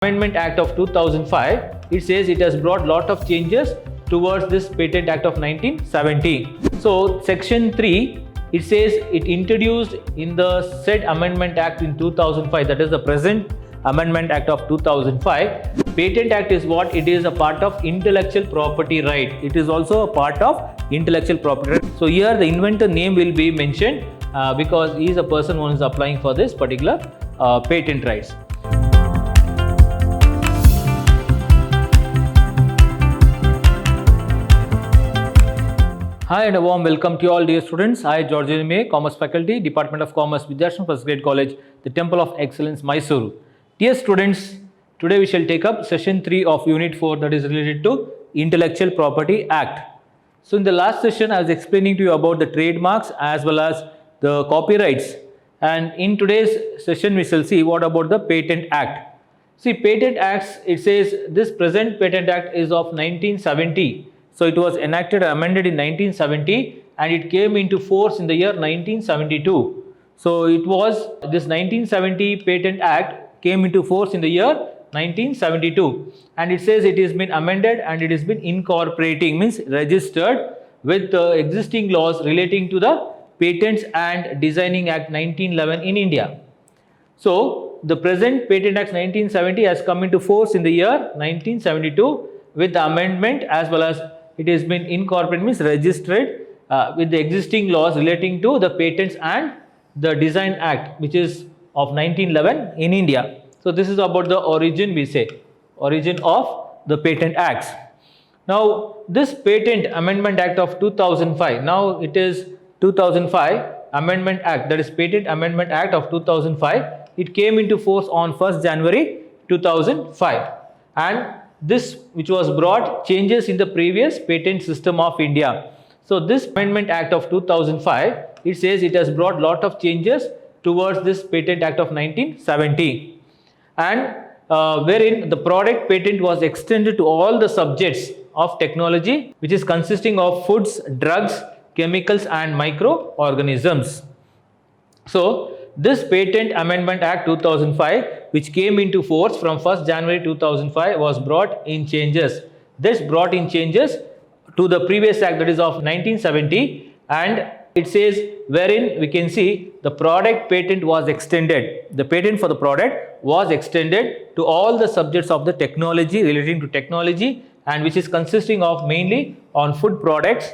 Amendment Act of 2005, it says it has brought lot of changes towards this Patent Act of 1970. So section 3, it says it introduced in the said Amendment Act in 2005, that is the present Amendment Act of 2005. Patent Act is what? It is a part of intellectual property right. It is also a part of intellectual property right. So here the inventor name will be mentioned because he is a person who is applying for this particular patent rights. Hi and a warm welcome to you all dear students. I, George May, Commerce Faculty, Department of Commerce, Vidyashram First Grade College, the Temple of Excellence, Mysuru. Dear students, today we shall take up session 3 of Unit 4, that is related to Intellectual Property Act. So in the last session I was explaining to you about the trademarks as well as the copyrights, and in today's session we shall see what about the Patent Act. See, Patent Acts, it says this present Patent Act is of 1970. So it was enacted and amended in 1970 and it came into force in the year 1972. So it was this 1970 Patent Act came into force in the year 1972, and it says it has been amended and it has been incorporating, means registered with the existing laws relating to the Patents and Designing Act 1911 in India. So the present Patent Act 1970 has come into force in the year 1972 with the amendment as well as it has been incorporated, means registered with the existing laws relating to the Patents and the Design Act, which is of 1911 in India. So this is about the origin, we say, origin of the Patent Acts. Now this Patent Amendment Act of 2005, now it is 2005 Amendment Act, that is Patent Amendment Act of 2005. It came into force on 1st January 2005, and this which was brought changes in the previous patent system of India. So this Amendment Act of 2005, it says it has brought lot of changes towards this Patent Act of 1970, and wherein the product patent was extended to all the subjects of technology which is consisting of foods, drugs, chemicals and microorganisms. So this Patent Amendment Act 2005, which came into force from 1st January 2005, was brought in changes. This brought in changes to the previous act, that is of 1970, and it says wherein we can see the product patent was extended. The patent for the product was extended to all the subjects of the technology, relating to technology, and which is consisting of mainly on food products,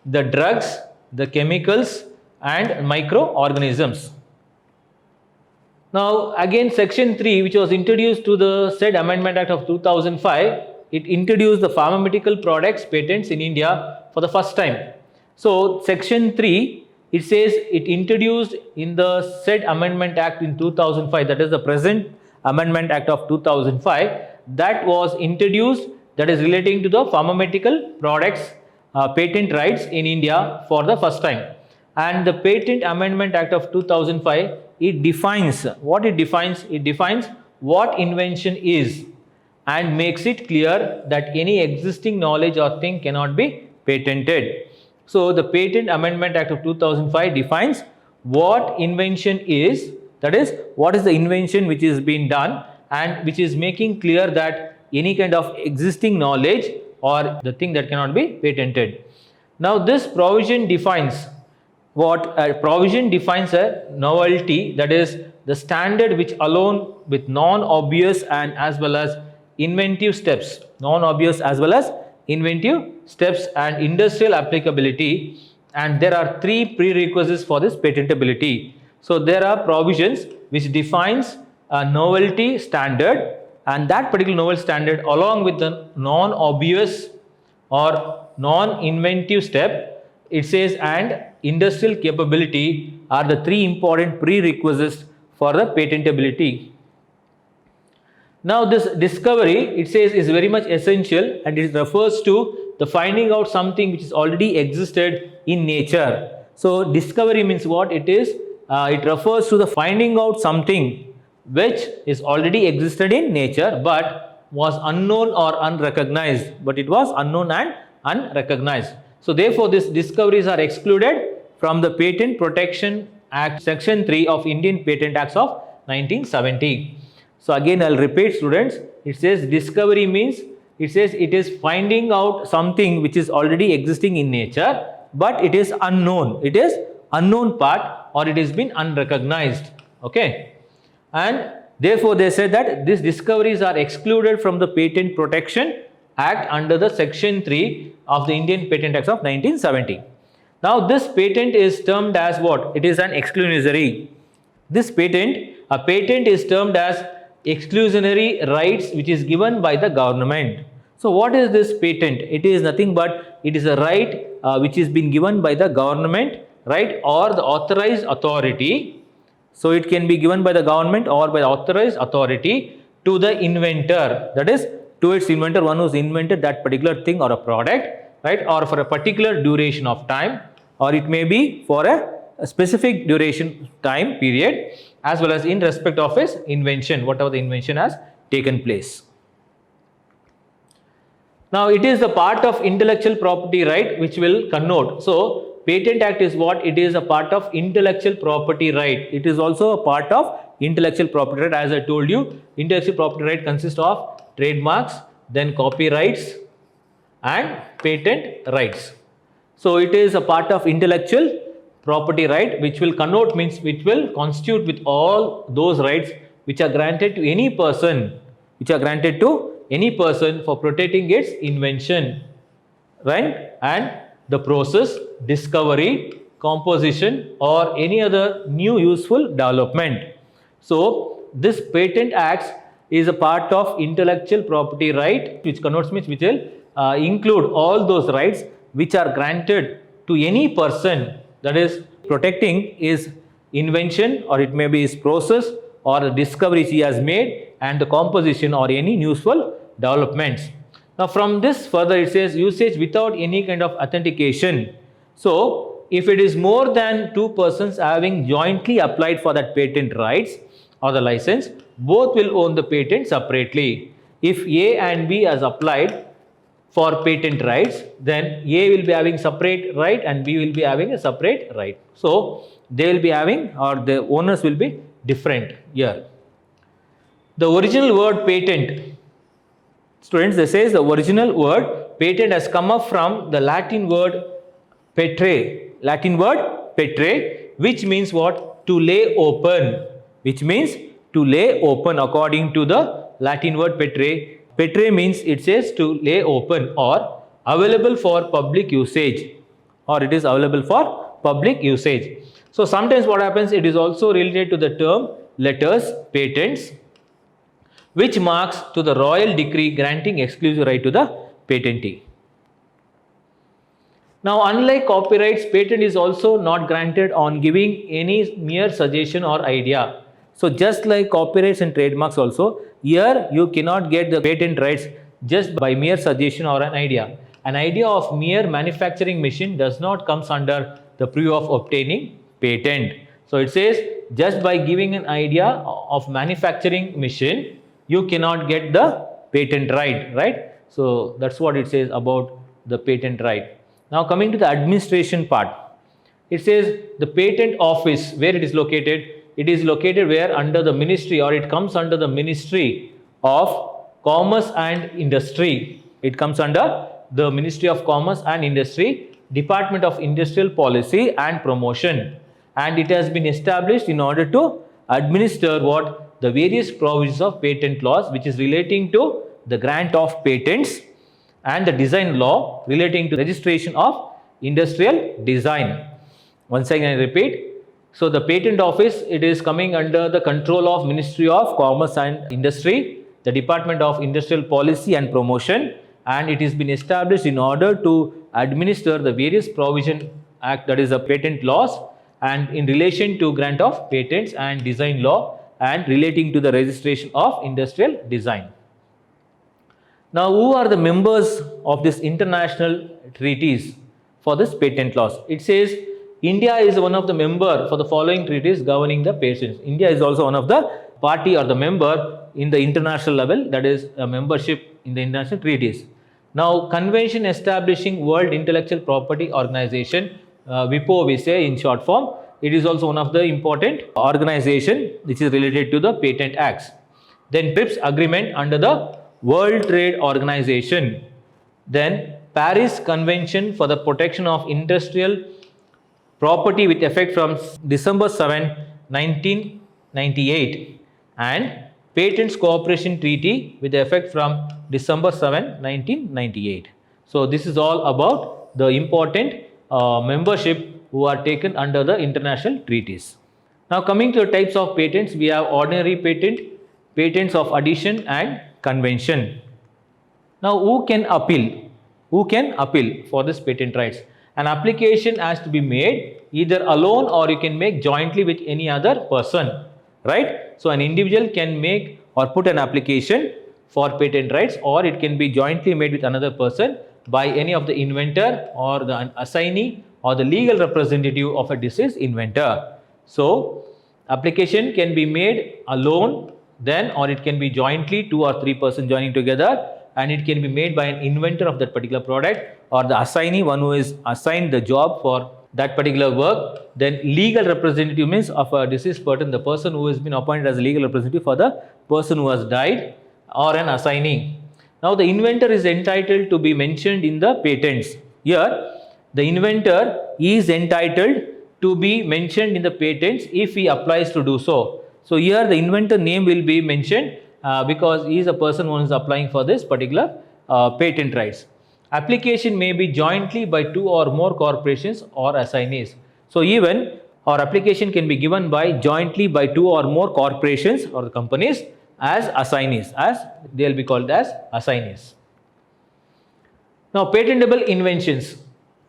the drugs, the chemicals and microorganisms. Now again section 3, which was introduced to the said Amendment Act of 2005, it introduced the pharmaceutical products patents in India for the first time. So section 3, it says it introduced in the said Amendment Act in 2005, that is the present Amendment Act of 2005, that was introduced, that is relating to the pharmaceutical products patent rights in India for the first time. And the Patent Amendment Act of 2005, it defines what it defines. It defines what invention is and makes it clear that any existing knowledge or thing cannot be patented. So the Patent Amendment Act of 2005 defines what invention is, that is what is the invention which is being done and which is making clear that any kind of existing knowledge or the thing that cannot be patented. Now this provision defines what provision defines a novelty, that is the standard which alone with non-obvious and as well as inventive steps, non-obvious as well as inventive steps and industrial applicability, and there are 3 prerequisites for this patentability. So there are provisions which defines a novelty standard, and that particular novel standard along with the non-obvious or non-inventive step, it says, and industrial capability are the 3 important prerequisites for the patentability. Now this discovery, it says, is very much essential, and it refers to the finding out something which is already existed in nature. So discovery means what it is? It refers to the finding out something which is already existed in nature but was unknown or unrecognized, but it was unknown and unrecognized. So therefore these discoveries are excluded from the Patent Protection Act section 3 of Indian Patent Acts of 1970. So again I'll repeat students, it says discovery means it says it is finding out something which is already existing in nature, but it is unknown. It is unknown part, or it has been unrecognized. Okay, and therefore they said that these discoveries are excluded from the Patent Protection Act under the Section 3 of the Indian Patent Act of 1970. Now this patent is termed as what? It is an exclusionary. This patent, a patent is termed as exclusionary rights which is given by the government. So what is this patent? It is nothing but it is a right which is been given by the government, right, or the authorized authority. So it can be given by the government or by the authorized authority to the inventor, that is to its inventor, one who's invented that particular thing or a product, right, or for a particular duration of time, or it may be for a specific duration time period, as well as in respect of his invention, whatever the invention has taken place. Now it is the part of intellectual property right which will connote. So Patent Act is what? It is a part of intellectual property right. It is also a part of intellectual property right. As I told you, intellectual property right consists of trademarks, then copyrights and patent rights. So it is a part of intellectual property right which will connote, means which will constitute with all those rights which are granted to any person, for protecting its invention, right, and the process, discovery, composition or any other new useful development. So this Patent Act is a part of intellectual property right which connotes, means which will include all those rights which are granted to any person, that is protecting his invention, or it may be his process or the discoveries he has made, and the composition or any useful developments. Now from this further it says usage without any kind of authentication. So if it is more than two persons having jointly applied for that patent rights or the license, both will own the patent separately. If A and B has applied for patent rights, then A will be having separate right and B will be having a separate right. So they will be having, or the owners will be different here. The original word patent, students, this says the original word patent has come up from the Latin word petre, which means what? To lay open, which means to lay open according to the Latin word petre. Petre means it says to lay open or available for public usage, or it is available for public usage. So sometimes what happens, it is also related to the term letters patents, which marks to the royal decree granting exclusive right to the patentee. Now unlike copyrights, patent is also not granted on giving any mere suggestion or idea. So just like copyrights and trademarks also, here you cannot get the patent rights just by mere suggestion or an idea. An idea of mere manufacturing machine does not comes under the purview of obtaining patent. So it says just by giving an idea of manufacturing machine, you cannot get the patent right? So that's what it says about the patent right. Now coming to the administration part, it says the patent office, where it is located? It is located where? Under the ministry, or it comes under the Ministry of Commerce and Industry. It comes under the Ministry of Commerce and Industry, Department of Industrial Policy and Promotion, and it has been established in order to administer what? The various provisions of patent laws which is relating to the grant of patents, and the design law relating to registration of industrial design. Once again I repeat, so the patent office, it is coming under the control of Ministry of Commerce and Industry, the Department of Industrial Policy and Promotion, and it has been established in order to administer the various provision act, that is the patent laws, and in relation to grant of patents and design law, and relating to the registration of industrial design. Now who are the members of this international treaties for this patent laws? It says India is one of the member for the following treaties governing the patents. India is also one of the party or the member in the international level, that is a membership in the international treaties. Now Convention establishing World Intellectual Property Organization, WIPO we say in short form, it is also one of the important organization which is related to the patent acts. then TRIPS agreement under the World Trade Organization, then Paris Convention for the Protection of Industrial Property with effect from December 7, 1998, and Patents Cooperation Treaty with effect from December 7, 1998. So this is all about the important membership who are taken under the international treaties. Now coming to the types of patents, we have ordinary patent, patents of addition and convention. Now who can appeal? Who can appeal for this patent rights? An application has to be made either alone or you can make jointly with any other person, right? So an individual can make or put an application for patent rights, or it can be jointly made with another person by any of the inventor or the assignee or the legal representative of a deceased inventor. So application can be made alone then, or it can be jointly, 2 or 3 persons joining together, and it can be made by an inventor of that particular product or the assignee, one who is assigned the job for that particular work. Then legal representative means of a deceased person, the person who has been appointed as a legal representative for the person who has died, or an assignee. Now the inventor is entitled to be mentioned in the patents. Here the inventor is entitled to be mentioned in the patents if he applies to do so. So here the inventor name will be mentioned because he is a person who is applying for this particular patent rights. Application may be jointly by 2 or more corporations or assignees. So even our application can be given by jointly by 2 or more corporations or companies as assignees, as they will be called as assignees. Now patentable inventions.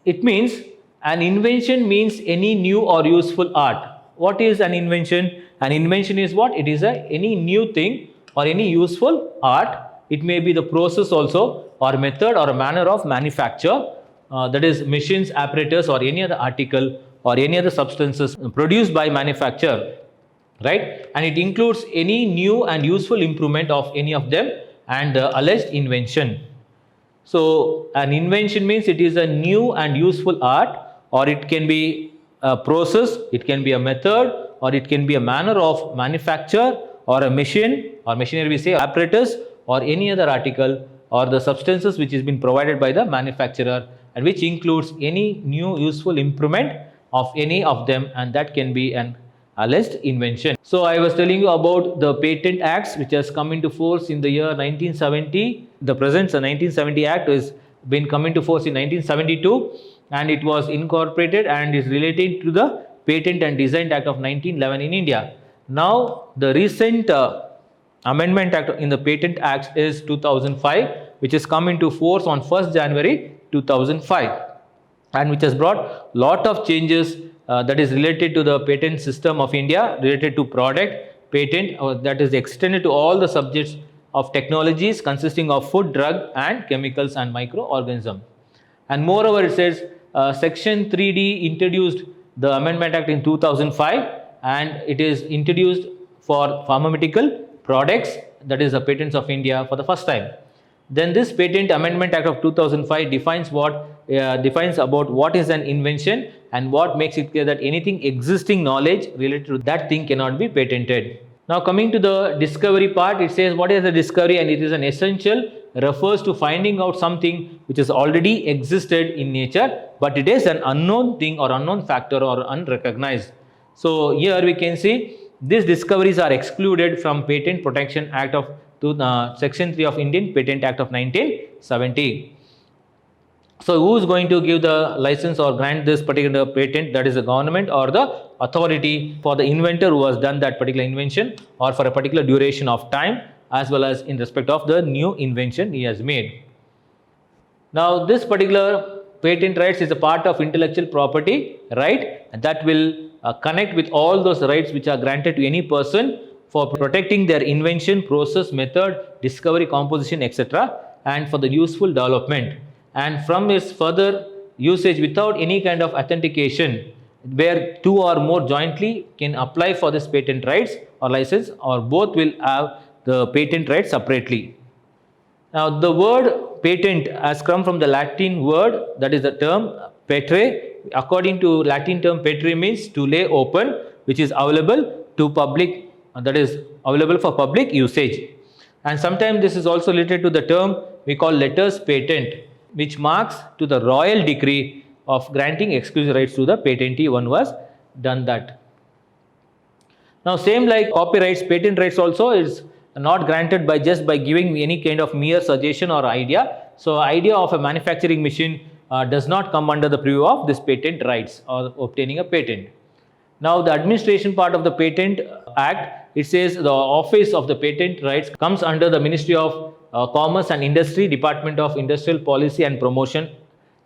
It means an invention means any new or useful art. What is an invention? An invention is what? It is any new thing or any useful art. It may be the process also, or method or a manner of manufacture, that is machines, apparatus, or any other article or any other substances produced by manufacturer, right? And it includes any new and useful improvement of any of them and the alleged invention. So an invention means it is a new and useful art, or it can be a process, it can be a method, or it can be a manner of manufacture, or a machine or machinery, we say apparatus, or any other article or the substances which has been provided by the manufacturer, and which includes any new useful improvement of any of them, and that can be an alleged invention. So I was telling you about the Patent Acts which has come into force in the year 1970. The present 1970 Act has been come into force in 1972, and it was incorporated and is related to the Patent and Design Act of 1911 in India. Now the recent Amendment Act in the Patent Act is 2005, which has come into force on 1st January 2005, and which has brought lot of changes that is related to the patent system of India, related to product patent, that is extended to all the subjects of technologies consisting of food, drug and chemicals and microorganism. And moreover, it says section 3D introduced the Amendment Act in 2005, and it is introduced for pharmaceutical products, that is the patents of India, for the first time. Then this Patent Amendment Act of 2005 defines about what is an invention, and what makes it clear that anything existing knowledge related to that thing cannot be patented. Now coming to the discovery part, it says what is the discovery, and it is an essential, refers to finding out something which has already existed in nature, but it is an unknown thing or unknown factor or unrecognized. So here we can see these discoveries are excluded from Patent Protection Act of Section 3 of Indian Patent Act of 1970. So who is going to give the license or grant this particular patent? That is the government or the authority for the inventor who has done that particular invention, or for a particular duration of time, as well as in respect of the new invention he has made. Now this particular patent rights is a part of intellectual property right, and that will connect with all those rights which are granted to any person for protecting their invention, process, method, discovery, composition, etc., and for the useful development. And from its further usage without any kind of authentication, where 2 or more jointly can apply for this patent rights or license, or both will have the patent rights separately. Now the word patent has come from the Latin word, that is the term petre. According to Latin term, petre means to lay open, which is available to public that is available for public usage. And sometimes this is also related to the term we call letters patent, which marks to the royal decree of granting exclusive rights to the patentee. One was done that. Now same like copyrights, patent rights also is not granted by just by giving any kind of mere suggestion or idea. So idea of a manufacturing machine does not come under the purview of this patent rights or obtaining a patent. Now the administration part of the Patent Act, it says the office of the patent rights comes under the Ministry of Commerce and Industry, Department of Industrial Policy and Promotion,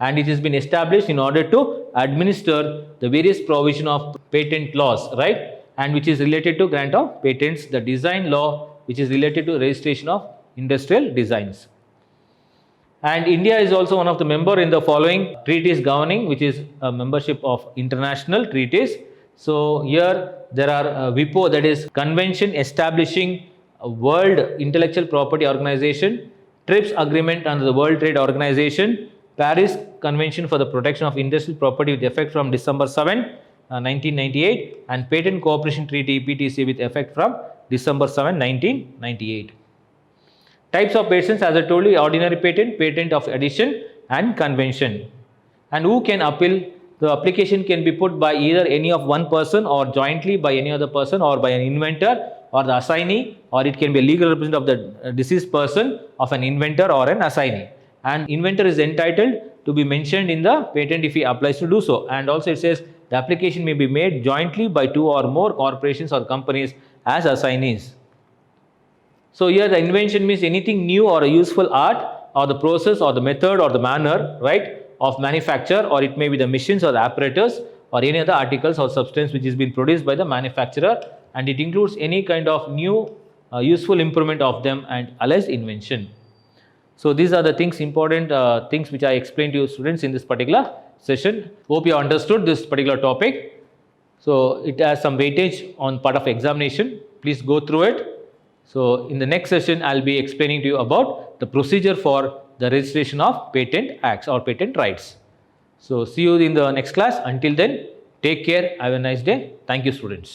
and it has been established in order to administer the various provision of patent laws, right? And which is related to grant of patents, the design law which is related to registration of industrial designs. And India is also one of the member in the following treaties governing, which is a membership of international treaties. So here there are WIPO, that is Convention Establishing a World Intellectual Property Organization, TRIPS Agreement under the World Trade Organization, Paris Convention for the Protection of Industrial Property with effect from December 7, 1998, and Patent Cooperation Treaty PTC with effect from December 7, 1998. Types of patents, as I told you, ordinary patent, patent of addition and convention. And who can appeal? The application can be put by either any of one person or jointly by any other person or by an inventor or the assignee, or it can be a legal representative of the deceased person of an inventor or an assignee. And inventor is entitled to be mentioned in the patent if he applies to do so. And also it says the application may be made jointly by two or more corporations or companies as assignees. So here the invention means anything new or a useful art or the process or the method or the manner, right, of manufacture, or it may be the machines or the apparatus or any other articles or substance which is being produced by the manufacturer, and it includes any kind of new useful improvement of them and alleged invention. So these are the things, important things which I explained to you students in this particular session. Hope you understood this particular topic. So it has some weightage on part of examination. Please go through it. So in the next session, I'll be explaining to you about the procedure for the registration of patent acts or patent rights. So see you in the next class. Until then, take care. Have a nice day. Thank you, students.